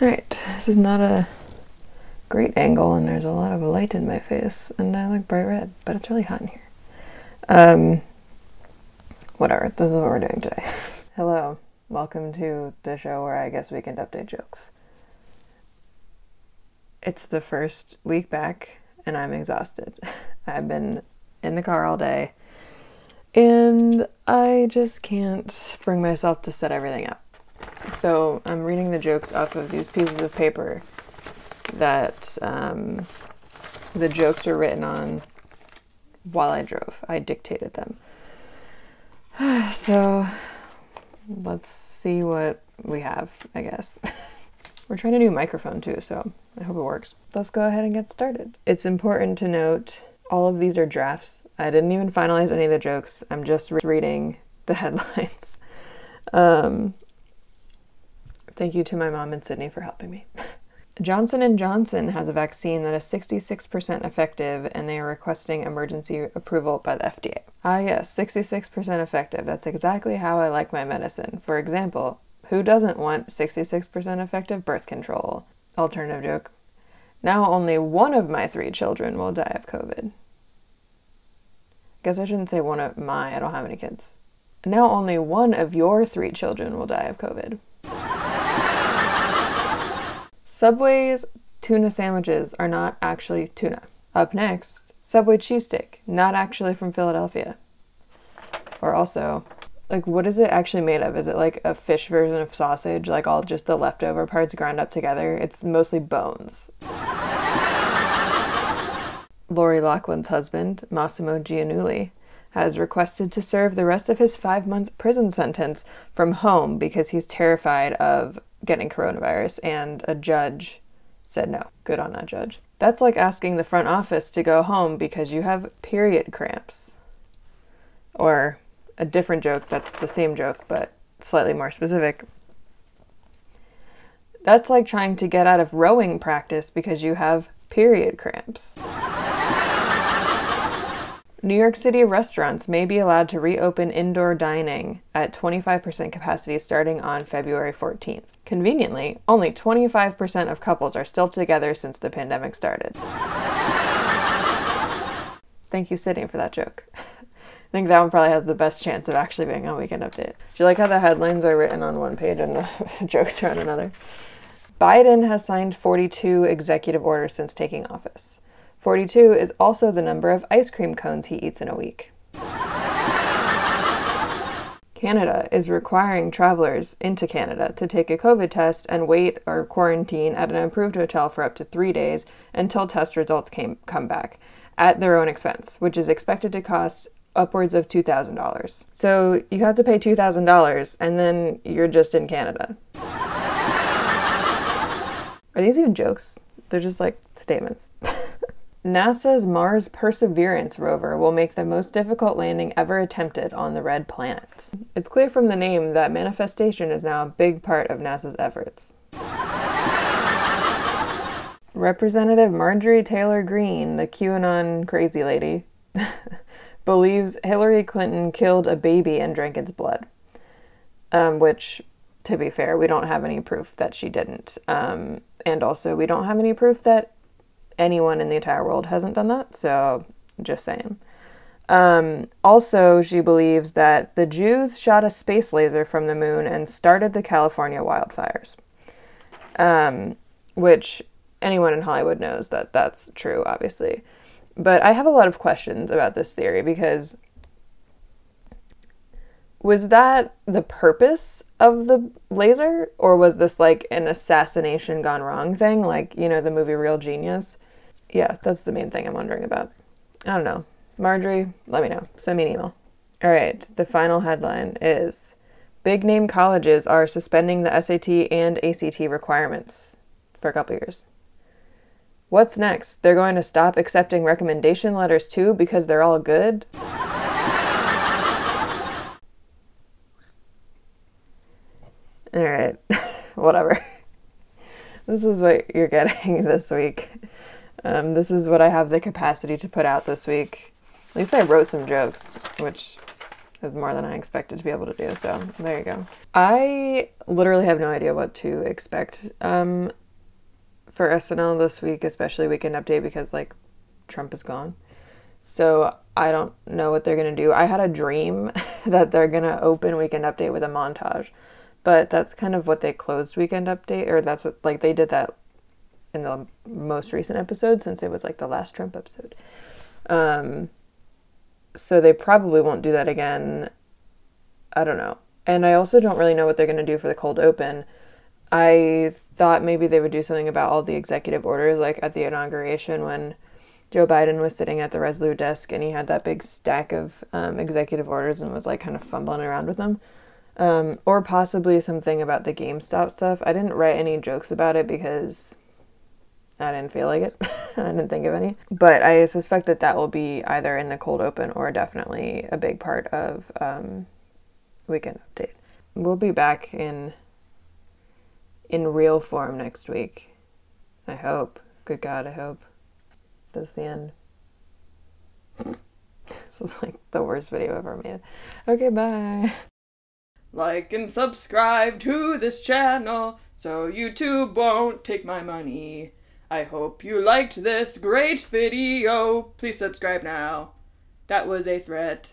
Alright, this is not a great angle and there's a lot of light in my face and I look bright red, but it's really hot in here. Whatever, this is what we're doing today. Hello, welcome to the show where I guess Weekend Update Jokes. It's the first week back and I'm exhausted. I've been in the car all day and I just can't bring myself to set everything up. So I'm reading the jokes off of these pieces of paper that the jokes are written on while I drove. I dictated them. So let's see what we have, I guess. We're trying to do a microphone too, so I hope it works. Let's go ahead and get started. It's important to note all of these are drafts. I didn't even finalize any of the jokes. I'm just reading the headlines. Thank you to my mom and Sydney for helping me. Johnson & Johnson has a vaccine that is 66% effective and they are requesting emergency approval by the FDA. Ah yes, 66% effective. That's exactly how I like my medicine. For example, who doesn't want 66% effective birth control? Alternative joke. Now only one of my 3 children will die of COVID. Guess I shouldn't say one of my, I don't have any kids. Now only one of your 3 children will die of COVID. Subway's tuna sandwiches are not actually tuna. Up next, Subway cheesesteak, not actually from Philadelphia. Or also, like, what is it actually made of? Is it like a fish version of sausage, like all just the leftover parts ground up together? It's mostly bones. Lori Loughlin's husband, Massimo Giannulli, has requested to serve the rest of his 5-month prison sentence from home because he's terrified of getting coronavirus, and a judge said no. Good on that judge. That's like asking the front office to go home because you have period cramps. Or a different joke that's the same joke but slightly more specific. That's like trying to get out of rowing practice because you have period cramps. New York City restaurants may be allowed to reopen indoor dining at 25% capacity starting on February 14th. Conveniently, only 25% of couples are still together since the pandemic started. Thank you, Sydney, for that joke. I think that one probably has the best chance of actually being on Weekend Update. Do you like how the headlines are written on one page and the jokes are on another? Biden has signed 42 executive orders since taking office. 42 is also the number of ice cream cones he eats in a week. Canada is requiring travelers into Canada to take a COVID test and wait or quarantine at an approved hotel for up to 3 days until test results come back at their own expense, which is expected to cost upwards of $2,000. So you have to pay $2,000 and then you're just in Canada. Are these even jokes? They're just like statements. NASA's Mars Perseverance rover will make the most difficult landing ever attempted on the red planet. It's clear from the name that manifestation is now a big part of NASA's efforts. Representative Marjorie Taylor Greene, the QAnon crazy lady, believes Hillary Clinton killed a baby and drank its blood. Which, to be fair, we don't have any proof that she didn't. And also, we don't have any proof that anyone in the entire world hasn't done that, so just saying. Also, she believes that the Jews shot a space laser from the moon and started the California wildfires. Which anyone in Hollywood knows that that's true, obviously. But I have a lot of questions about this theory because was that the purpose of the laser? Or was this like an assassination gone wrong thing? Like, you know, the movie Real Genius? Yeah, that's the main thing I'm wondering about. I don't know. Marjorie, let me know. Send me an email. All right, the final headline is big name colleges are suspending the SAT and ACT requirements for a couple years. What's next? They're going to stop accepting recommendation letters too because they're all good? All right, whatever. This is what you're getting this week. This is what I have the capacity to put out this week. At least I wrote some jokes, which is more than I expected to be able to do. So there you go. I literally have no idea what to expect for SNL this week, especially Weekend Update, because like Trump is gone. So I don't know what they're going to do. I had a dream that they're going to open Weekend Update with a montage, but that's kind of what they closed Weekend Update, or that's what, like, they did that in the most recent episode since it was like the last Trump episode. So they probably won't do that again. I don't know. And I also don't really know what they're going to do for the cold open. I thought maybe they would do something about all the executive orders, like at the inauguration when Joe Biden was sitting at the Resolute desk and he had that big stack of executive orders and was like kind of fumbling around with them. Or possibly something about the GameStop stuff. I didn't write any jokes about it because I didn't feel like it. I didn't think of any. But I suspect that that will be either in the cold open or definitely a big part of Weekend Update. We'll be back in real form next week. I hope. Good God, I hope. That's the end. This is like the worst video ever made. Okay, bye. Like and subscribe to this channel so YouTube won't take my money. I hope you liked this great video. Please subscribe now. That was a threat.